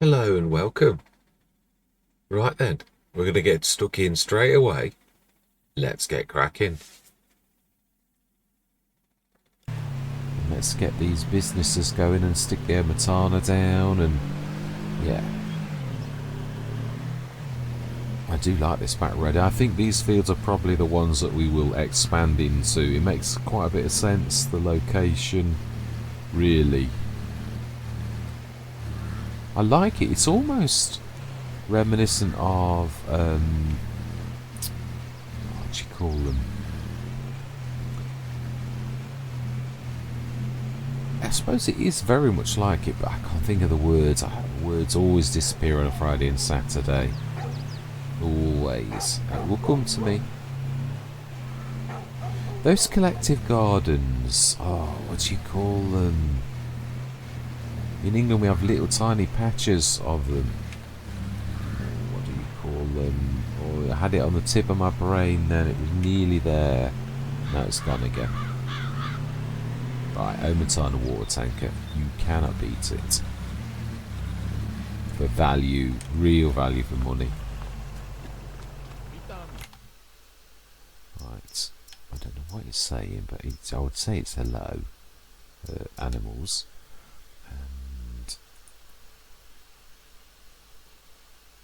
Hello and welcome. Right then, we're going to get stuck in straight away. Let's get cracking. Let's get these businesses going and stick their Matana down, and yeah. I do like this back road. I think these fields are probably the ones that we will expand into. It makes quite a bit of sense, the location, really. I like it. It's almost reminiscent of, what do you call them? I suppose it is very much like it, but I can't think of the words. Words always disappear on a Friday and Saturday. Always. It will come to me. Those collective gardens. Oh, what do you call them? In England we have little tiny patches of them. What do you call them? Oh, I had it on the tip of my brain then. It was nearly there. Now it's gone again. Right, Omatana water tanker. You cannot beat it. For value, real value for money. Right. I don't know what it's saying, but I would say it's hello. Animals. And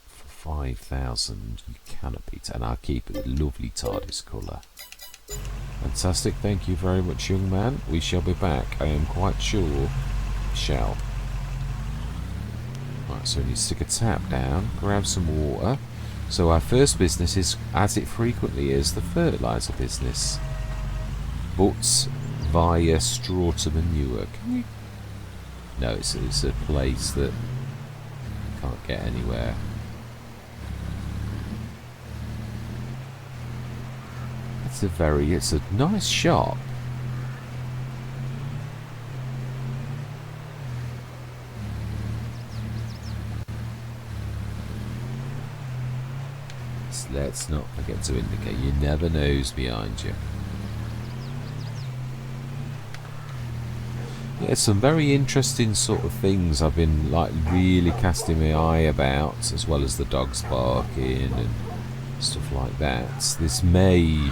for 5,000, you cannot beat it. And I'll keep it a lovely TARDIS colour. Fantastic, thank you very much, young man. We shall be back, I am quite sure. We shall. Right, so we need to stick a tap down, grab some water. So our first business is, as it frequently is, the fertiliser business. But via straw to manure. Can we? No, it's a place that you can't get anywhere. It's a nice shop. Let's not forget to indicate. You never know who's behind you. Yeah, some very interesting sort of things I've been like really casting my eye about, as well as the dogs barking and stuff like that. This may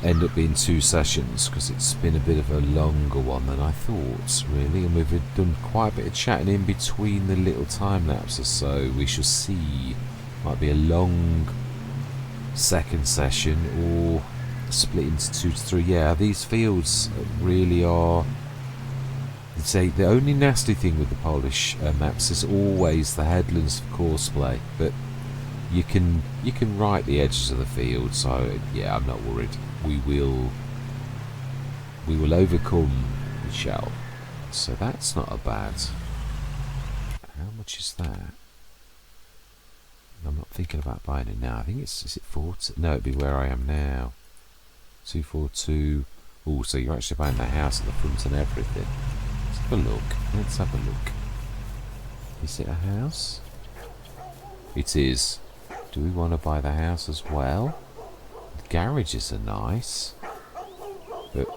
end up being 2 sessions because it's been a bit of a longer one than I thought, really, and we've done quite a bit of chatting in between the little time lapses, so we shall see. Might be a long second session or split into 2 to 3. Yeah, these fields really are. Say the only nasty thing with the Polish maps is always the headlands for courseplay, but you can write the edges of the field, so yeah, I'm not worried. We will overcome. We shall. So that's not a bad. How much is that? I'm not thinking about buying it now. I think is it 40? No, it'd be where I am now. 242. Oh, so you're actually buying the house at the front and everything. Let's have a look. Let's have a look. Is it a house? It is. Do we want to buy the house as well? The garages are nice. But,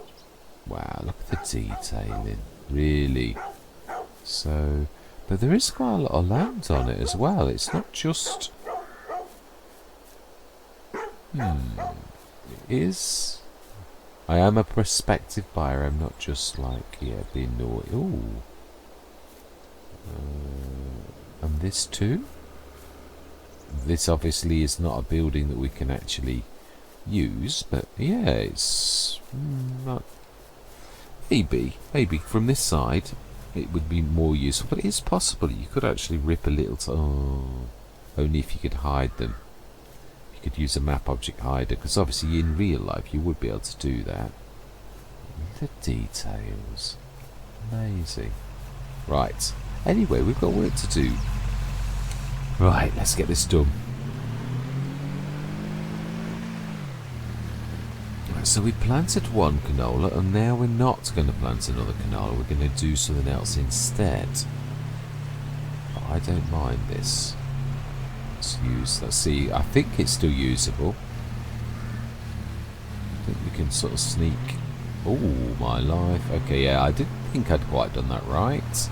wow, look at the detailing. Really. So, but there is quite a lot of land on it as well. It's not just... It is... I am a prospective buyer. I'm not just like, yeah, being naughty. Ooh. And this too? This obviously is not a building that we can actually use, but yeah, it's not. Maybe from this side it would be more useful, but it is possible you could actually rip a little. Only if you could hide them. You could use a map object hider, because obviously in real life you would be able to do that. The details, amazing. Right. Anyway, we've got work to do. Right, let's get this done. Right, so we planted one canola, and now we're not going to plant another canola. We're going to do something else instead. But I don't mind this. Let's see. I think it's still usable. I think we can sort of sneak. Oh my life. Okay, yeah, I didn't think I'd quite done that right.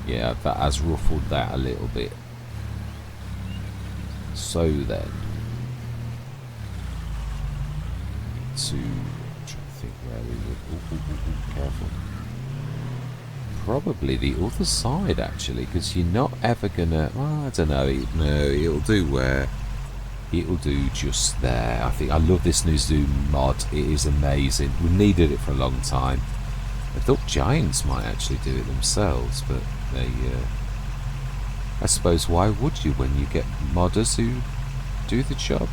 Yeah, that has ruffled that a little bit. So then, I'm trying to think where we would. Ooh, careful. Probably the other side, actually, because you're not ever gonna. Well, I don't know. It'll do where. It'll do just there. I think I love this new zoom mod. It is amazing. We needed it for a long time. I thought Giants might actually do it themselves, but they. I suppose why would you when you get modders who do the job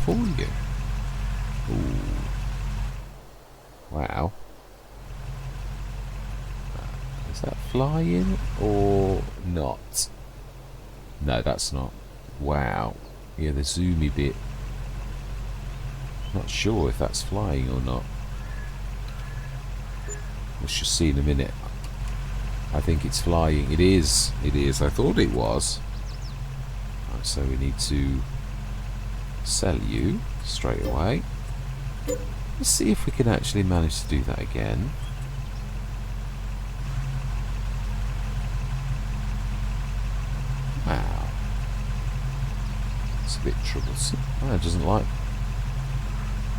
for you? Ooh. Wow. Is that flying or not? No, that's not. Wow. Yeah, the zoomy bit. Not sure if that's flying or not. Let's just see in a minute. I think it's flying. It is. It is. I thought it was. Right, so we need to sell you straight away. Let's see if we can actually manage to do that again. Wow. It's a bit troublesome. Oh, it doesn't like.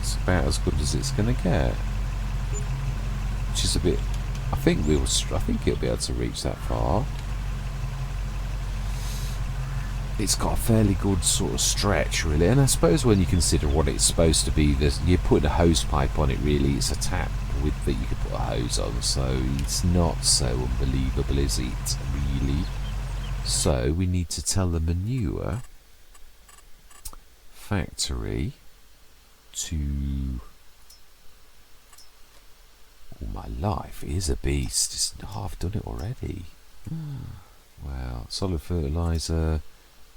It's about as good as it's going to get. Which is a bit. I think it'll be able to reach that far. It's got a fairly good sort of stretch, really, and I suppose when you consider what it's supposed to be, you're putting a hose pipe on it. Really, it's a tap with that you could put a hose on, so it's not so unbelievable, is it? Really. So we need to tell the manure factory to. Oh, my life is a beast. I've done it already. Wow. Solid fertilizer.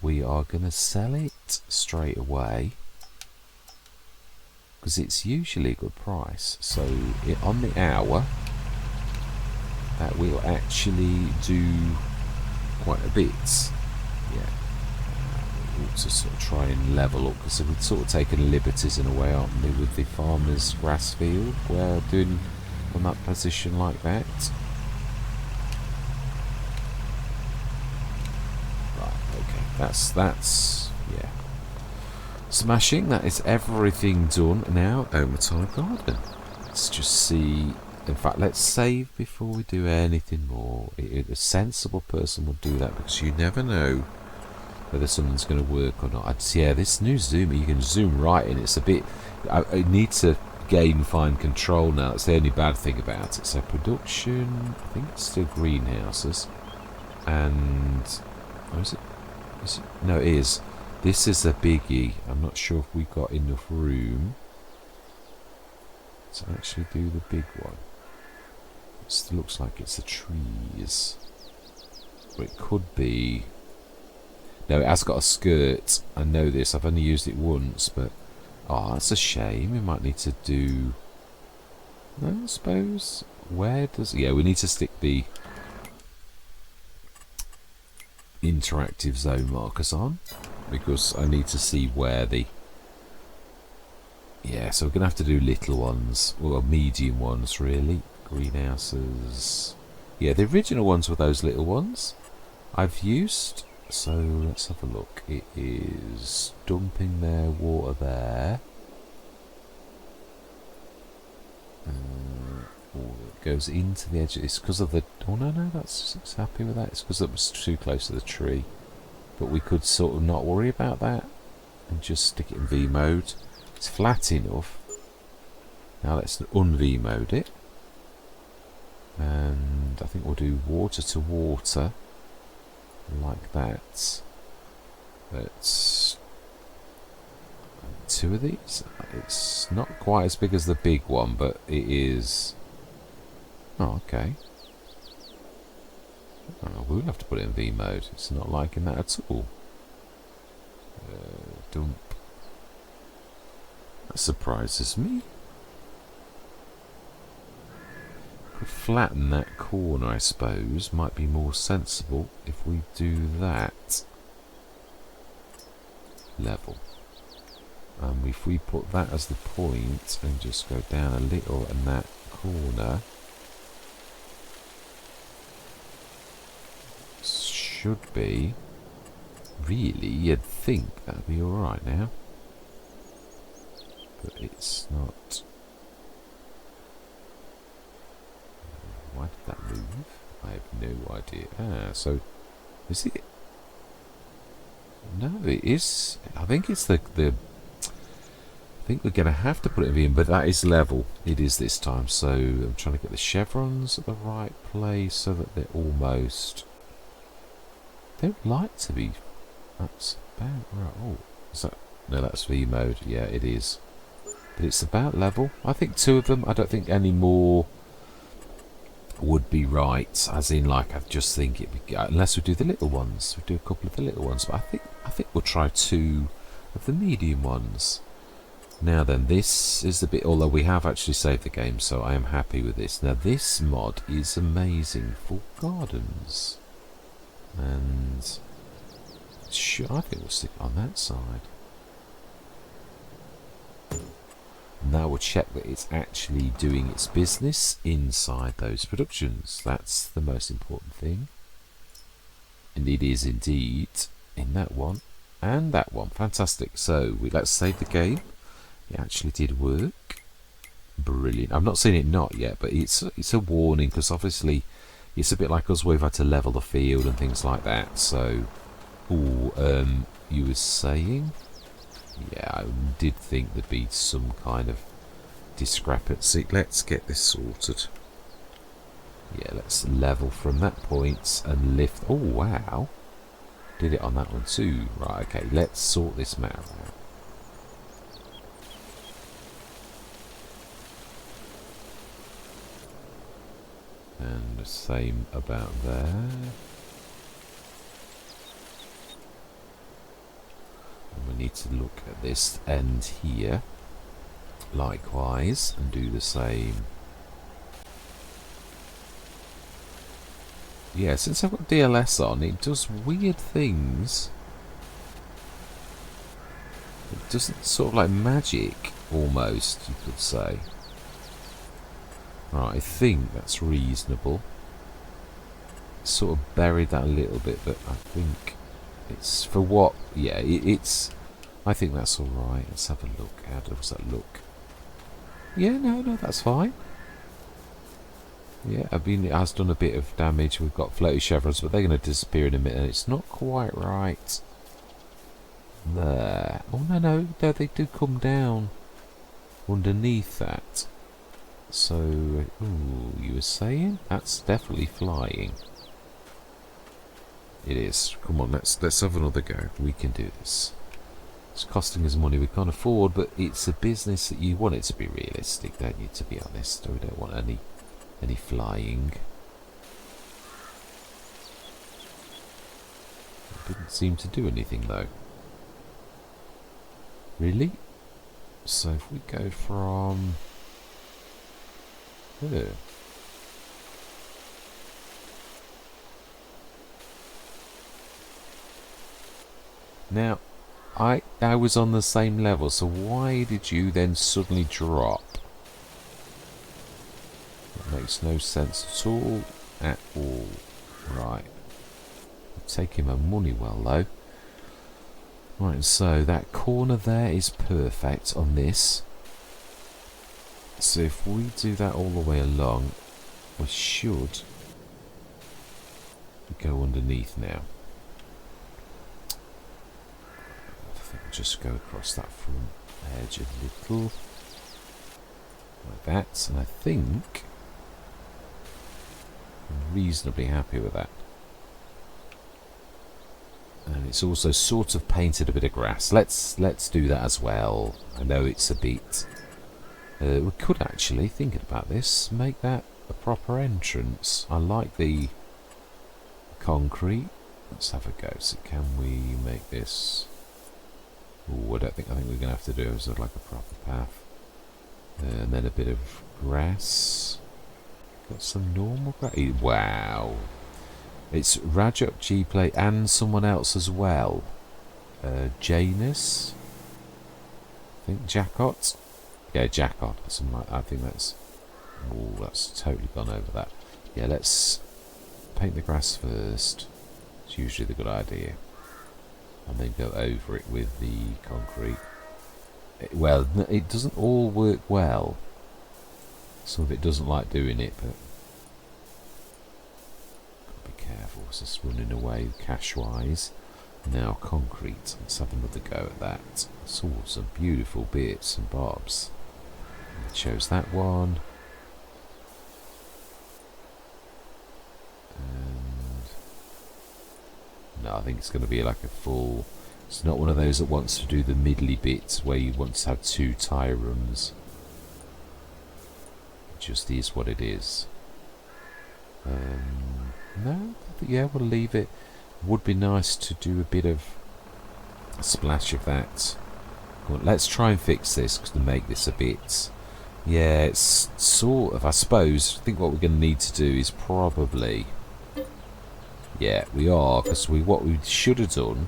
We are going to sell it straight away. Because it's usually a good price. So on the hour, that will actually do quite a bit. Yeah. We ought to sort of try and level up. Because we've sort of taken liberties in a way, aren't we, with the farmer's grass field. We're doing on that position like that. Right, okay, that's yeah. Smashing, that is everything done now. Overtime garden. Let's just see. In fact, let's save before we do anything more. A sensible person will do that because you never know whether something's going to work or not. Yeah, this new zoomer, you can zoom right in. It's a bit. I need to gain fine control now. That's the only bad thing about it. So production, I think it's still greenhouses, and where is it? No, it is. This is a biggie. I'm not sure if we've got enough room to actually do the big one. It still looks like it's the trees, but it could be. No, it has got a skirt. I know this. I've only used it once, but oh, that's a shame. We might need to do. No, I suppose. Where does? Yeah, we need to stick the interactive zone markers on because I need to see where the. Yeah, so we're gonna have to do little ones or medium ones, really. Greenhouses. Yeah, the original ones were those little ones I've used. So let's have a look. It is dumping their water there. Oh, it goes into the edge. It's because of the. Oh no, that's it's happy with that. It's because it was too close to the tree. But we could sort of not worry about that and just stick it in V mode. It's flat enough. Now let's un-V mode it. And I think we'll do water to water. Like that. That's two of these. It's not quite as big as the big one, but it is. Oh, okay. Oh, we'll have to put it in V mode. It's not liking that at all. Dump. That surprises me. Could flatten that corner, I suppose. Might be more sensible if we do that. Level. And if we put that as the point and just go down a little in that corner. should be. Really, you'd think that'd be alright now. But it's not. Why did that move? I have no idea. Ah, so is it? No, it is. I think it's the. I think we're going to have to put it in, but that is level. It is this time. So I'm trying to get the chevrons at the right place so that they're almost. They would like to be. That's about right. Oh, is that? No, that's V mode. Yeah, it is. But it's about level. I think 2 of them. I don't think any more would be right. As in, like, I just think it. Unless we do the little ones, we do a couple of the little ones. But I think we'll try 2 of the medium ones. Now then, this is the bit. Although we have actually saved the game, so I am happy with this. Now this mod is amazing for gardens, and sure, I think we'll stick it on that side. Now we'll check that it's actually doing its business inside those productions. That's the most important thing. And it is indeed in that one and that one. Fantastic. So let's save the game. It actually did work. Brilliant. I've not seen it not yet, but it's a warning, because obviously it's a bit like us. We've had to level the field and things like that. So, you were saying? Yeah, I did think there'd be some kind of discrepancy. Let's get this sorted. Yeah, let's level from that point and lift. Oh, wow. Did it on that one too. Right, okay, let's sort this matter out. And the same about there. And we need to look at this end here. Likewise, and do the same. Yeah, since I've got DLS on, it does weird things. It doesn't sort of like magic, almost, you could say. Right, I think that's reasonable. Sort of buried that a little bit, but I think it's for what? Yeah, it's. I think that's all right. Let's have a look. How does that look? Yeah, no, that's fine. Yeah, I mean, it has done a bit of damage. We've got floaty chevrons, but they're going to disappear in a minute. And it's not quite right there. Oh no, they do come down underneath that. So, ooh, you were saying? That's definitely flying. It is. Come on, let's have another go. We can do this. It's costing us money we can't afford, but it's a business that you want it to be realistic, don't you, to be honest? We don't want any flying. It didn't seem to do anything, though. Really? So if we go from... Here. Now, I was on the same level, so why did you then suddenly drop? That makes no sense at all. Right. I'm taking my money well, though. Right, so that corner there is perfect on this. So if we do that all the way along, we should go underneath now. I think we'll just go across that front edge a little. Like that, and I think I'm reasonably happy with that. And it's also sort of painted a bit of grass. Let's do that as well. I know it's a bit... we could actually, thinking about this, make that a proper entrance. I like the concrete. Let's have a go. So can we make this... Oh, I think we're going to have to do it sort of like a proper path. And then a bit of grass. Got some normal grass. Wow. It's RajotGPLAY and someone else as well. Janus. I think Jacot. Yeah, Jacot. I think that's... Oh, that's totally gone over that. Yeah, let's paint the grass first. It's usually the good idea. And then go over it with the concrete. Well, it doesn't all work well. Some of it doesn't like doing it, but gotta be careful. It's just running away cash-wise. Now concrete. Let's have another go at that. Saw some beautiful bits and bobs. I chose that one. And no, I think it's going to be like a full. It's not one of those that wants to do the middly bits where you want to have 2 tire runs. It just is what it is. No, yeah, we'll leave it. Would be nice to do a bit of a splash of that. Well, let's try and fix this to make this a bit. Yeah, it's sort of. I suppose. I think what we're going to need to do is probably. Yeah, we are, because what we should have done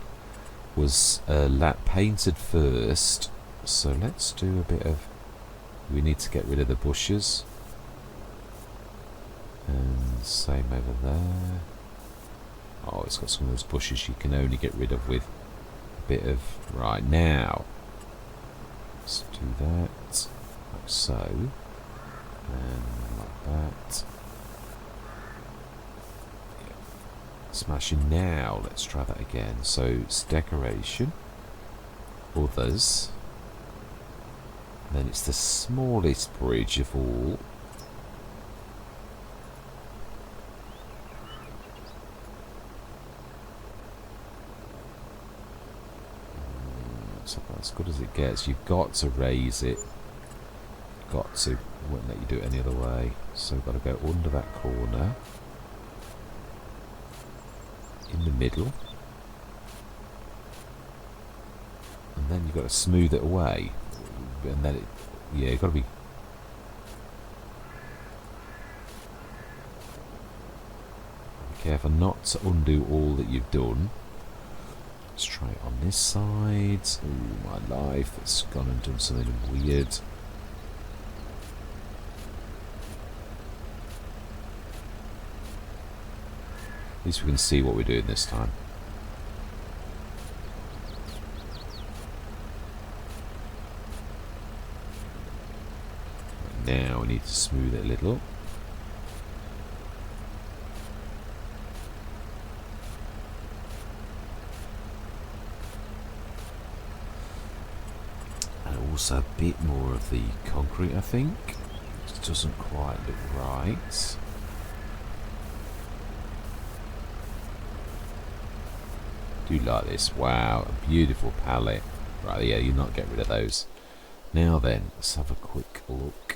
was lap painted first. So let's do a bit of. We need to get rid of the bushes. And same over there. Oh, it's got some of those bushes you can only get rid of with a bit of. Right now. Let's do that. Like so. And like that. Yeah. Smashing now. Let's try that again. So it's decoration. Others. Then it's the smallest bridge of all. As good as it gets. You've got to raise it. Got to. Won't let you do it any other way. So we've got to go under that corner. In the middle. And then you've got to smooth it away. And then it. Yeah, you've got to be. Be careful not to undo all that you've done. Let's try it on this side. Oh my life, it's gone and done something weird. At least we can see what we're doing this time. Right, now we need to smooth it a little. Also a bit more of the concrete, I think. It doesn't quite look right. Do like this. Wow, a beautiful palette. Right, yeah, you not get rid of those. Now then, let's have a quick look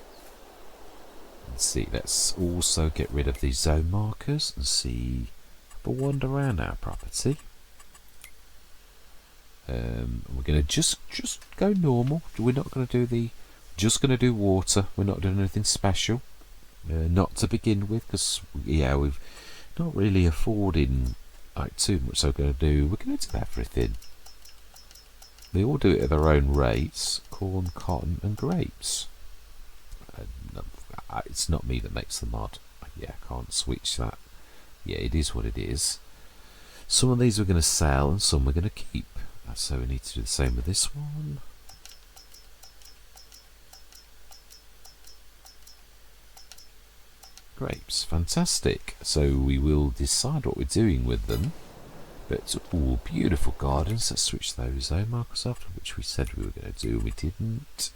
and see. Let's also get rid of the zone markers and see. Have a wander around our property. We're going to just go normal. We're not going to do the. Just going to do water. We're not doing anything special. Not to begin with, because yeah, we've not really affording like too much. So we're going to do everything. They all do it at their own rates: corn, cotton, and grapes. It's not me that makes the mod. Yeah, I can't switch that. Yeah, it is what it is. Some of these we're going to sell, and some we're going to keep. So we need to do the same with this one. Grapes, fantastic. So we will decide what we're doing with them. But all beautiful gardens. Let's switch those zone markers after, which we said we were going to do. We didn't.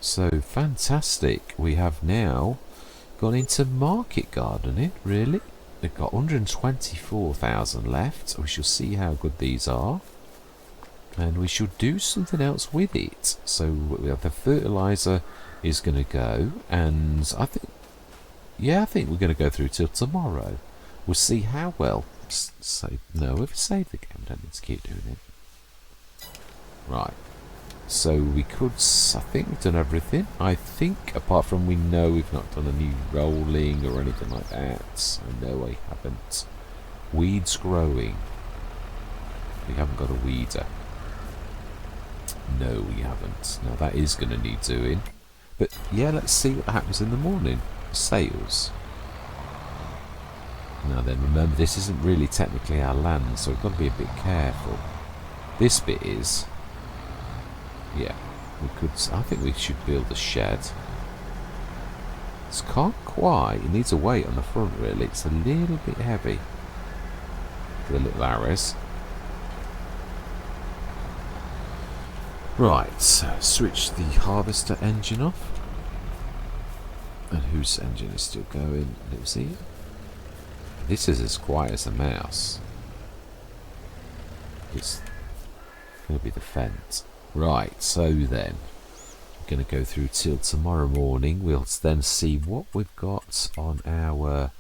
So fantastic. We have now gone into market gardening. Really. We've got 124,000 left. We shall see how good these are. And we shall do something else with it. So we have the fertilizer is going to go. And I think we're going to go through till tomorrow. We'll see how well. No, we've saved the game. Don't need to keep doing it. Right. So we could, I think we've done everything. I think, apart from we know we've not done any rolling or anything like that. I know I haven't. Weeds growing. We haven't got a weeder. No, we haven't. Now that is going to need doing. But yeah, let's see what happens in the morning. Sales. Now then, remember, this isn't really technically our land, so we've got to be a bit careful. This bit is. Yeah, we could. I think we should build a shed. It's can't quite. It needs a weight on the front, really. It's a little bit heavy. The little arrows. Right, so switch the harvester engine off. And whose engine is still going? Let's see. This is as quiet as a mouse. It's going to be the fence. Right, so then. We're going to go through till tomorrow morning. We'll then see what we've got on our...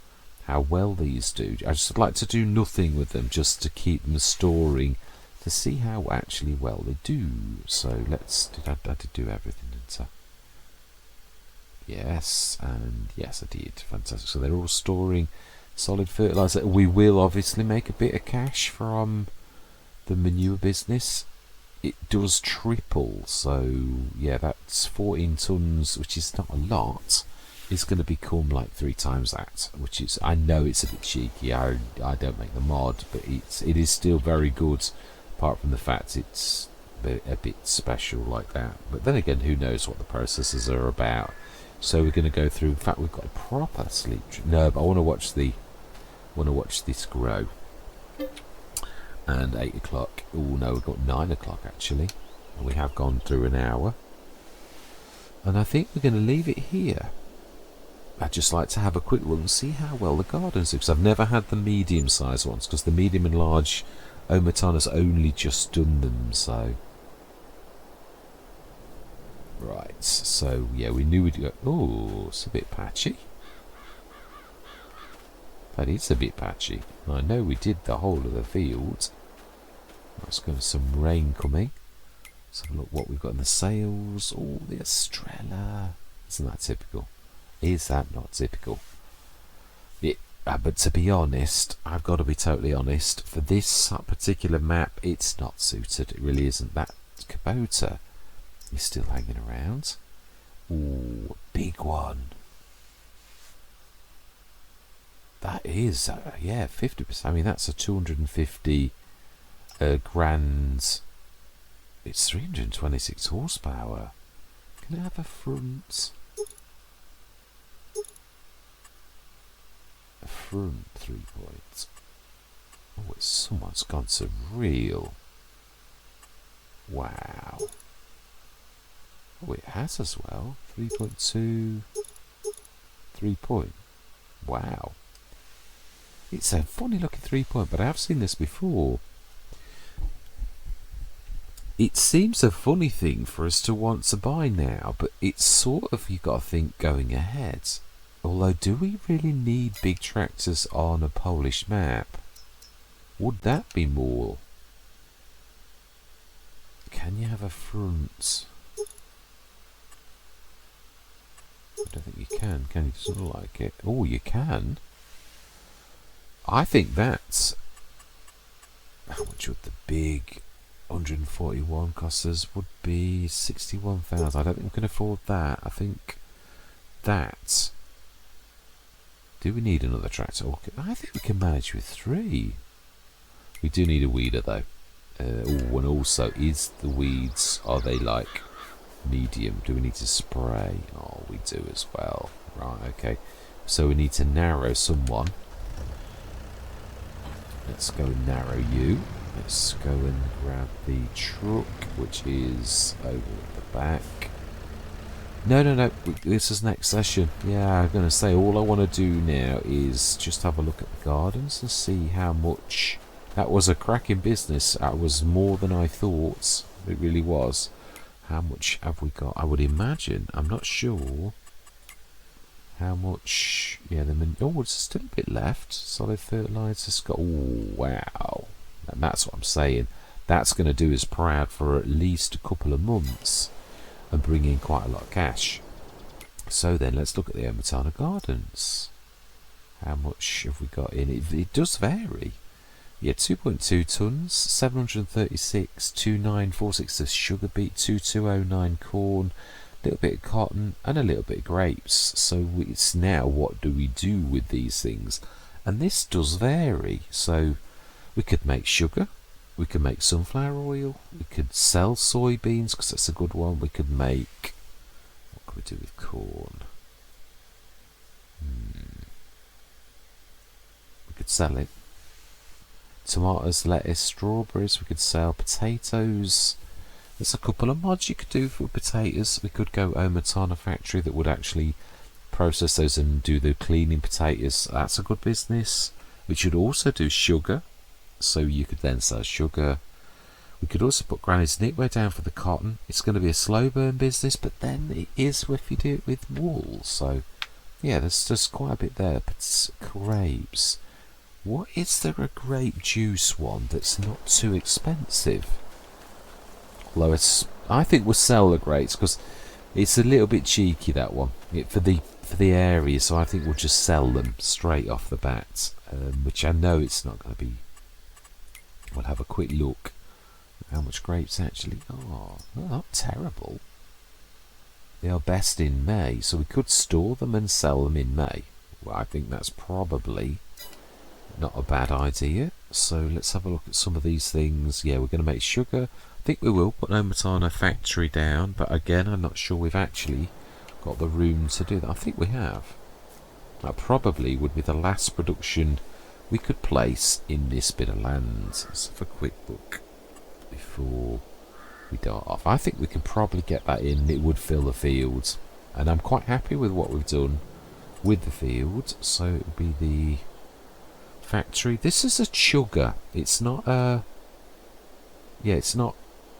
how well these do. I just like to do nothing with them, just to keep them storing, to see how actually well they do. So let's... I did do everything, didn't I? Yes, and yes, I did. Fantastic. So they're all storing solid fertilizer. We will obviously make a bit of cash from the manure business. It does triple, so yeah, that's 14 tons, which is not a lot. It's going to become like 3 times that, which is, I know it's a bit cheeky. I don't make the mod, but it is still very good, apart from the fact it's a bit special like that. But then again, who knows what the processes are about. So we're going to go through. In fact, we've got a proper sleep. No, but I want to watch this grow. And 8 o'clock. Oh no, we've got 9 o'clock actually. And we have gone through an hour. And I think we're going to leave it here. I'd just like to have a quick look and see how well the gardens do. Because I've never had the medium-sized ones. Because the medium and large Omatana's only just done them. So. Right, so yeah, we knew we'd go. Oh, it's a bit patchy. That is a bit patchy. I know we did the whole of the field. Let's go with some rain coming. Let's have a look what we've got in the sails. Oh, the Estrella. Isn't that typical? Is that not typical? But to be honest, I've got to be totally honest. For this particular map, it's not suited. It really isn't. That Kubota is still hanging around. Ooh, big one. That is, yeah, 50%. I mean, that's a 250 grand. It's 326 horsepower. Can it have a front? A front 3 points. Oh, it's someone's gone surreal. Wow. Oh, it has as well. 3.2. 3 point. Wow. It's a funny looking 3 point, but I have seen this before. It seems a funny thing for us to want to buy now, but it's sort of, you got to think going ahead. Although, do we really need big tractors on a Polish map? Would that be more? Can you have a front? I don't think you can you? It doesn't look like it. Oh, you can. I think that's... How much would the big 141 cost us? Would be 61,000. I don't think we can afford that. I think that... Do we need another tractor? I think we can manage with 3. We do need a weeder though. And also, is the weeds, are they like medium? Do we need to spray? Oh, we do as well. Right, okay. So we need to narrow someone. Let's go and narrow you. Let's go and grab the truck, which is over at the back. No. This is next session. Yeah, I'm going to say all I want to do now is just have a look at the gardens and see how much... That was a cracking business. That was more than I thought. It really was. How much have we got? I would imagine. I'm not sure how much. Yeah, there's still a bit left. Solid fertilizers got. Oh, wow. And that's what I'm saying. That's going to do us proud for at least a couple of months and bring in quite a lot of cash. So then, let's look at the Omatana Gardens. How much have we got in? It does vary. Yeah, 2.2 tons, 736, 2946 of sugar beet, 2209 corn, a little bit of cotton, and a little bit of grapes. So it's now, what do we do with these things? And this does vary. So we could make sugar, we could make sunflower oil, we could sell soybeans because that's a good one. We could make, what could we do with corn? We could sell it. Tomatoes, lettuce, strawberries, we could sell potatoes. There's a couple of mods you could do for potatoes. We could go Omatana factory that would actually process those and do the cleaning potatoes. That's a good business. We should also do sugar, so you could then sell sugar. We could also put Granny's knitwear down for the cotton. It's going to be a slow burn business, but then it is if you do it with wool. So yeah, there's just quite a bit there. But grapes, what is there a grape juice one that's not too expensive? Although I think we'll sell the grapes because it's a little bit cheeky, that one, for the area. So I think we'll just sell them straight off the bat, which I know it's not going to be. We'll have a quick look at how much grapes actually are. They're not terrible. They are best in May, so we could store them and sell them in May. Well, I think that's probably not a bad idea. So let's have a look at some of these things. Yeah, we're going to make sugar. I think we will put Omatana factory down, but again, I'm not sure we've actually got the room to do that. I think we have. That probably would be the last production we could place in this bit of land. Let's have a quick look before we dart off. I think we can probably get that in. It would fill the fields, and I'm quite happy with what we've done with the field. So it would be the factory. This is a chugger. It's not a. Yeah, it's not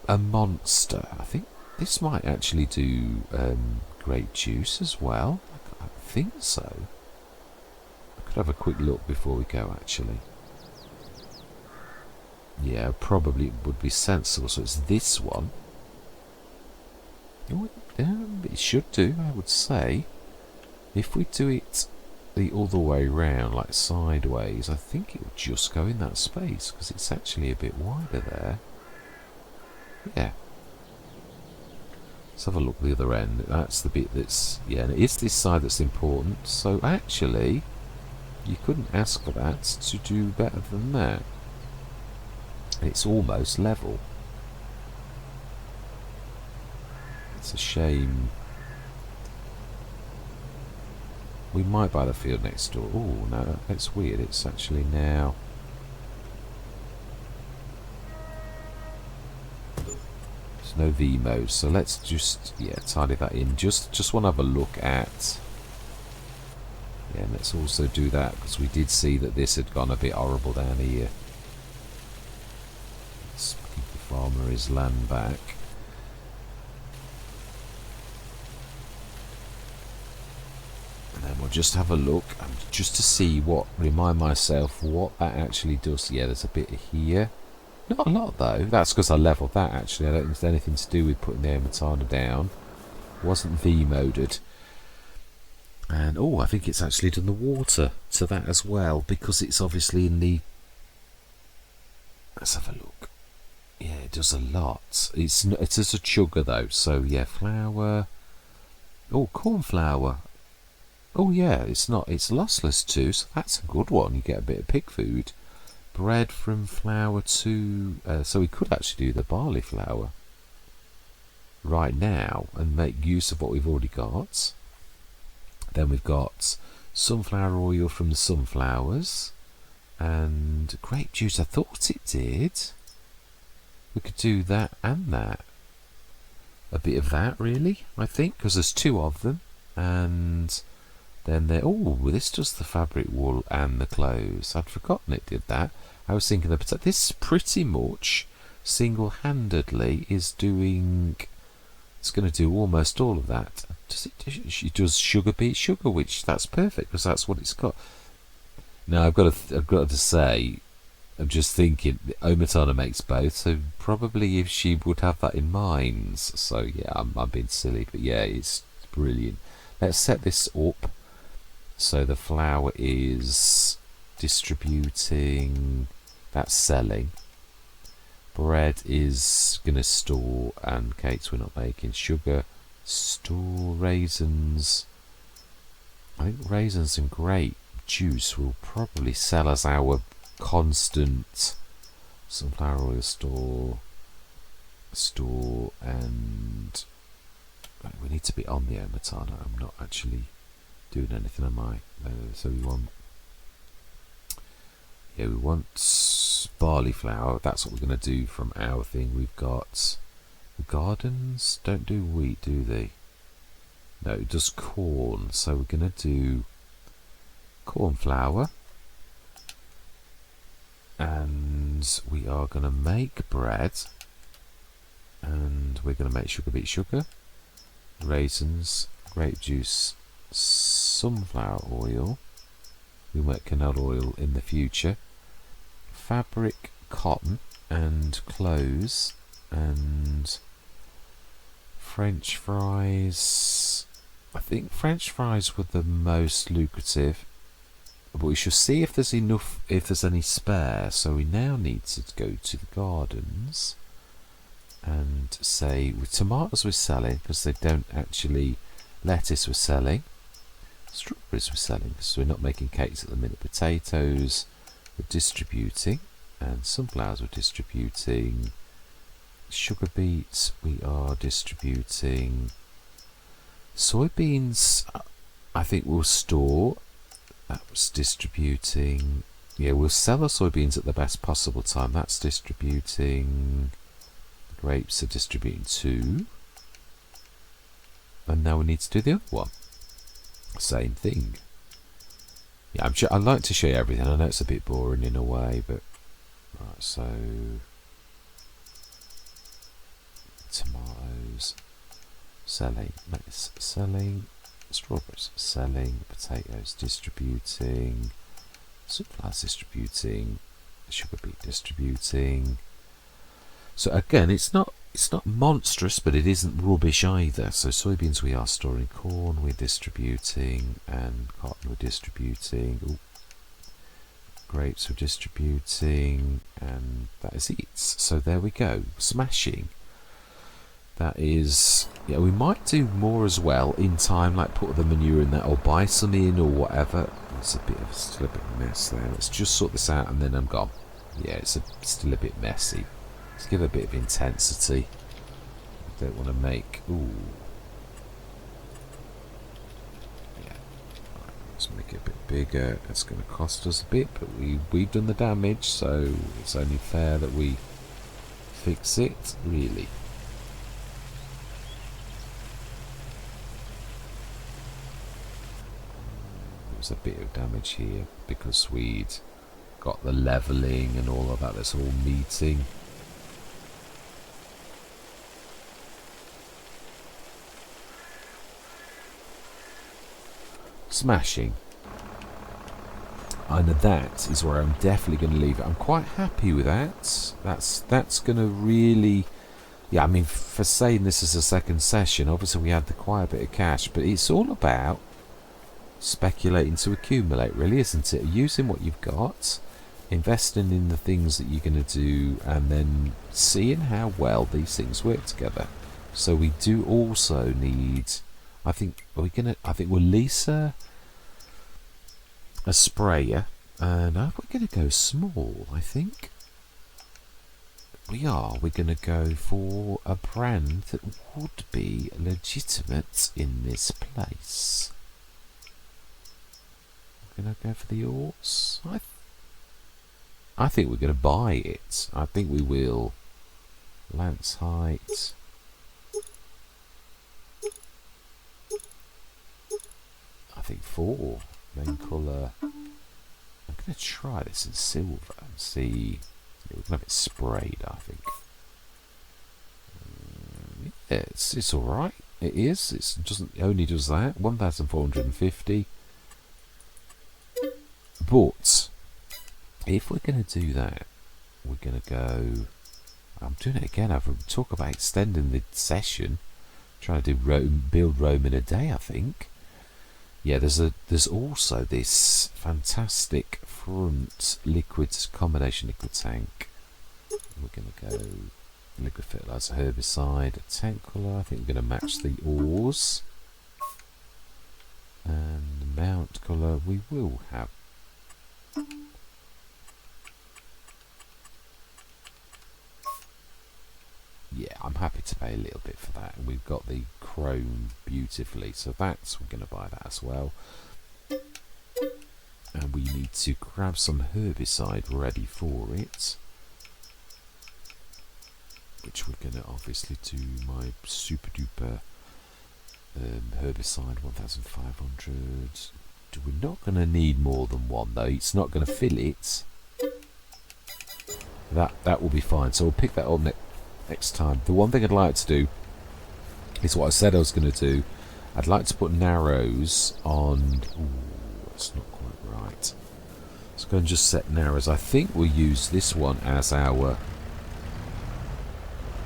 a monster. I think this might actually do grape juice as well. I think so. I could have a quick look before we go, actually. Yeah, probably would be sensible. So it's this one. Oh, it should do, I would say. If we do it the other way round, like sideways, I think it would just go in that space because it's actually a bit wider there. Yeah. Let's have a look at the other end. That's the bit that's... Yeah, and it is this side that's important. So actually, you couldn't ask for that to do better than that. It's almost level. It's a shame. We might buy the field next door. Oh, no, that's weird. It's actually now... There's no VMOs, so let's just, yeah, tidy that in. Just want to have a look at... Yeah, and let's also do that, because we did see that this had gone a bit horrible down here. Let's give the farmer his land back. And then we'll just have a look, just to see what, remind myself what that actually does. Yeah, there's a bit here. Not a lot though. That's because I leveled that actually. I don't think it's anything to do with putting the Omatana down. Wasn't V-moded. And oh, I think it's actually done the water to that as well, because it's obviously in the... Let's have a look. Yeah, it does a lot. It's just a chugger though, so yeah, flour. Oh, cornflour. Oh yeah, it's lossless too, so that's a good one. You get a bit of pig food. Bread from flour to... so we could actually do the barley flour right now and make use of what we've already got. Then we've got sunflower oil from the sunflowers and grape juice. I thought it did. We could do that and that. A bit of that really, I think, because there's two of them. And then there... Oh, this does the fabric wool and the clothes. I'd forgotten it did that. I was thinking that this pretty much single-handedly is doing... It's going to do almost all of that. It does sugar beet sugar, which that's perfect because that's what it's got. Now I've got to say, I'm just thinking Omatana makes both, so probably if she would have that in mind. So yeah, I'm being silly, but yeah, it's brilliant. Let's set this up so the flour is distributing. That's selling. Bread is going to store, and cakes we're not making. Sugar, store raisins. I think raisins and grape juice will probably sell as our constant sunflower oil store, and we need to be on the Omatana. I'm not actually doing anything, am I? So we want barley flour. That's what we're going to do from our thing. We've got the gardens don't do wheat, do they? No, it does corn. So we're going to do corn flour, and we are going to make bread, and we're going to make sugar beet sugar, raisins, grape juice, sunflower oil. We make canola oil in the future, fabric, cotton, and clothes, and French fries. I think French fries were the most lucrative, but we should see if there's enough, if there's any spare. So we now need to go to the gardens and say tomatoes we're selling because they don't actually, lettuce we're selling, strawberries we're selling because we're not making cakes at the minute, potatoes we're distributing, and sunflowers we're distributing, sugar beets we are distributing, soybeans I think we'll store, that was distributing, yeah, we'll sell our soybeans at the best possible time, that's distributing, grapes are distributing too, and now we need to do the other one, same thing. Yeah, I'd like to show you everything. I know it's a bit boring in a way, but right, so tomatoes selling, lettuce selling, strawberries selling, potatoes distributing, sunflowers distributing, sugar beet distributing. So again, it's not monstrous, but it isn't rubbish either. So soybeans we are storing, corn we're distributing, and cotton we're distributing. Ooh. Grapes we're distributing, and that is it. So there we go, smashing. That is, yeah, we might do more as well in time, like put the manure in that, or buy some in, or whatever. It's still a bit of a mess there. Let's just sort this out, and then I'm gone. Yeah, it's still a bit messy. Let's give it a bit of intensity. I don't want to make... Ooh. Yeah. Right, let's make it a bit bigger. It's going to cost us a bit, but we've done the damage, so it's only fair that we fix it, really. There was a bit of damage here because we'd got the levelling and all of that. That's all meeting. Smashing. And that is where I'm definitely going to leave it. I'm quite happy with that. That's going to really... Yeah, I mean, for saying this is a second session, obviously we had quite a bit of cash, but it's all about speculating to accumulate, really, isn't it? Using what you've got, investing in the things that you're going to do, and then seeing how well these things work together. So we do also need... I think we'll lease a sprayer, and we're going to go small. I think we're going to go for a brand that would be legitimate in this place. We're going to go for the horse. I think we're going to buy it. I think we will. Lance height. I think 4. Main colour. I'm going to try this in silver and see. Yeah, we're going to have it sprayed, I think. Yeah, it's alright. It is. It only does that. 1,450. But if we're going to do that, we're going to go... I'm doing it again. I've talked about extending the session. Trying to do build Rome in a day, I think. Yeah, there's also this fantastic front combination liquid tank. We're going to go liquid fertilizer, herbicide, tank colour. I think we're going to match the ores. And the mount colour we will have. Yeah, I'm happy to pay a little bit for that. And we've got the chrome beautifully, so that's, we're going to buy that as well. And we need to grab some herbicide ready for it, which we're going to obviously do my super duper herbicide 1500. We're not going to need more than one though. It's not going to fill it. That will be fine. So we'll pick that up next time. The one thing I'd like to do is what I said I was going to do. I'd like to put narrows on. Ooh, that's not quite right. Let's go and just set narrows. I think we'll use this one as our,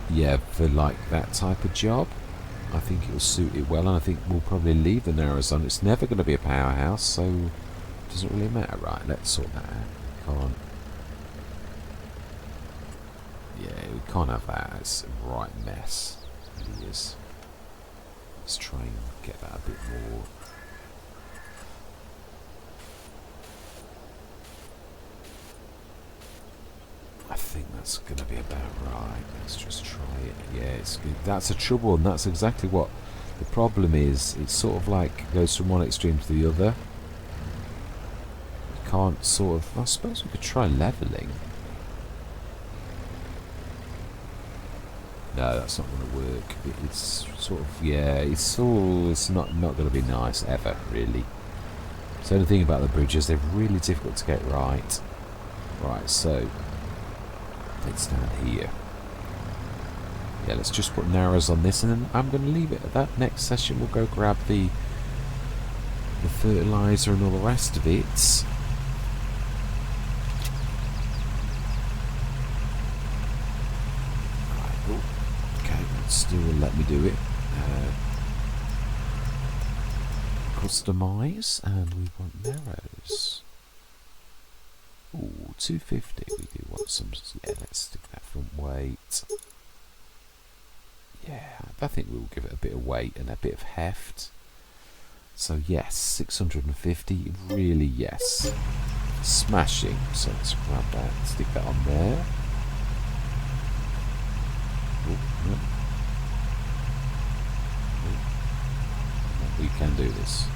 yeah, for like that type of job. I think it will suit it well, and I think we'll probably leave the narrows on. It's never going to be a powerhouse, so it doesn't really matter. Right, let's sort that out. Can't. Yeah, we can't have that. It's a right mess. It really is. Let's try and get that a bit more. I think that's going to be about right. Let's just try it. Yeah, it's good. That's a trouble, and that's exactly what the problem is. It's sort of like goes from one extreme to the other. You can't sort of. I suppose we could try leveling. No, that's not going to work. It's sort of, yeah. It's not going to be nice ever, really. So the thing about the bridges, they're really difficult to get right. Right, so. It's down here. Yeah, let's just put narrows on this, and then I'm going to leave it at that. Next session we'll go grab the fertilizer and all the rest of it. Right, oh, okay, still let me do it. Customize, and we want narrows. Ooh, 250. We do want some. Yeah, let's stick that front weight. Yeah, I think we'll give it a bit of weight and a bit of heft. So yes, 650. Really, yes, smashing. So let's grab that, stick that on there. Ooh, no. Ooh. We can do this.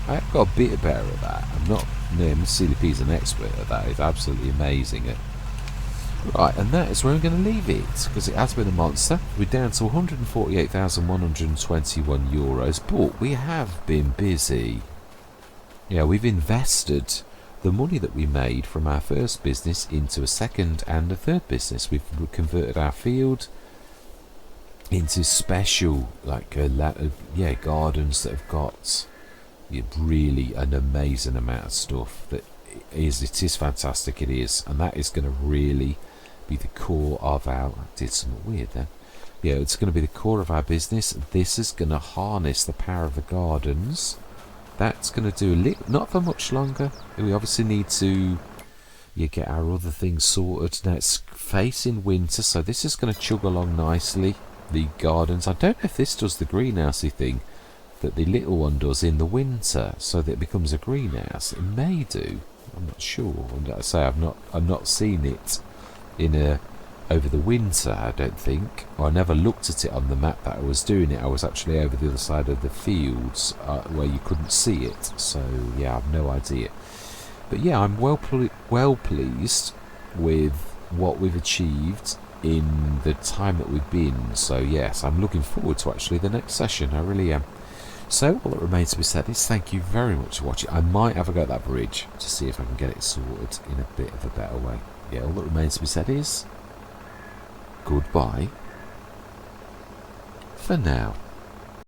I've got a bit better at that. I'm not CDP's an expert at that. It's absolutely amazing. Right, and that is where I'm going to leave it, because it has been a monster. We're down to 148,121 euros, but we have been busy. Yeah, we've invested the money that we made from our first business into a second and a third business. We've converted our field into special, like, gardens that have got really an amazing amount of stuff. It is fantastic. It is, and that is going to really be the core of our. I did something weird then. Yeah, it's going to be the core of our business. This is going to harness the power of the gardens. That's going to do not for much longer. We obviously need to get our other things sorted. Now it's facing winter, so this is going to chug along nicely. The gardens. I don't know if this does the greenhousey thing that the little one does in the winter, so that it becomes a greenhouse. It may do. I'm not sure. And I say I've not seen it over the winter. I don't think. Or I never looked at it on the map that I was doing it. I was actually over the other side of the fields where you couldn't see it. So yeah, I've no idea. But yeah, I'm well pleased with what we've achieved in the time that we've been. So yes, I'm looking forward to actually the next session. I really am. So all that remains to be said is thank you very much for watching. I might have a go at that bridge to see if I can get it sorted in a bit of a better way. Yeah, all that remains to be said is goodbye for now.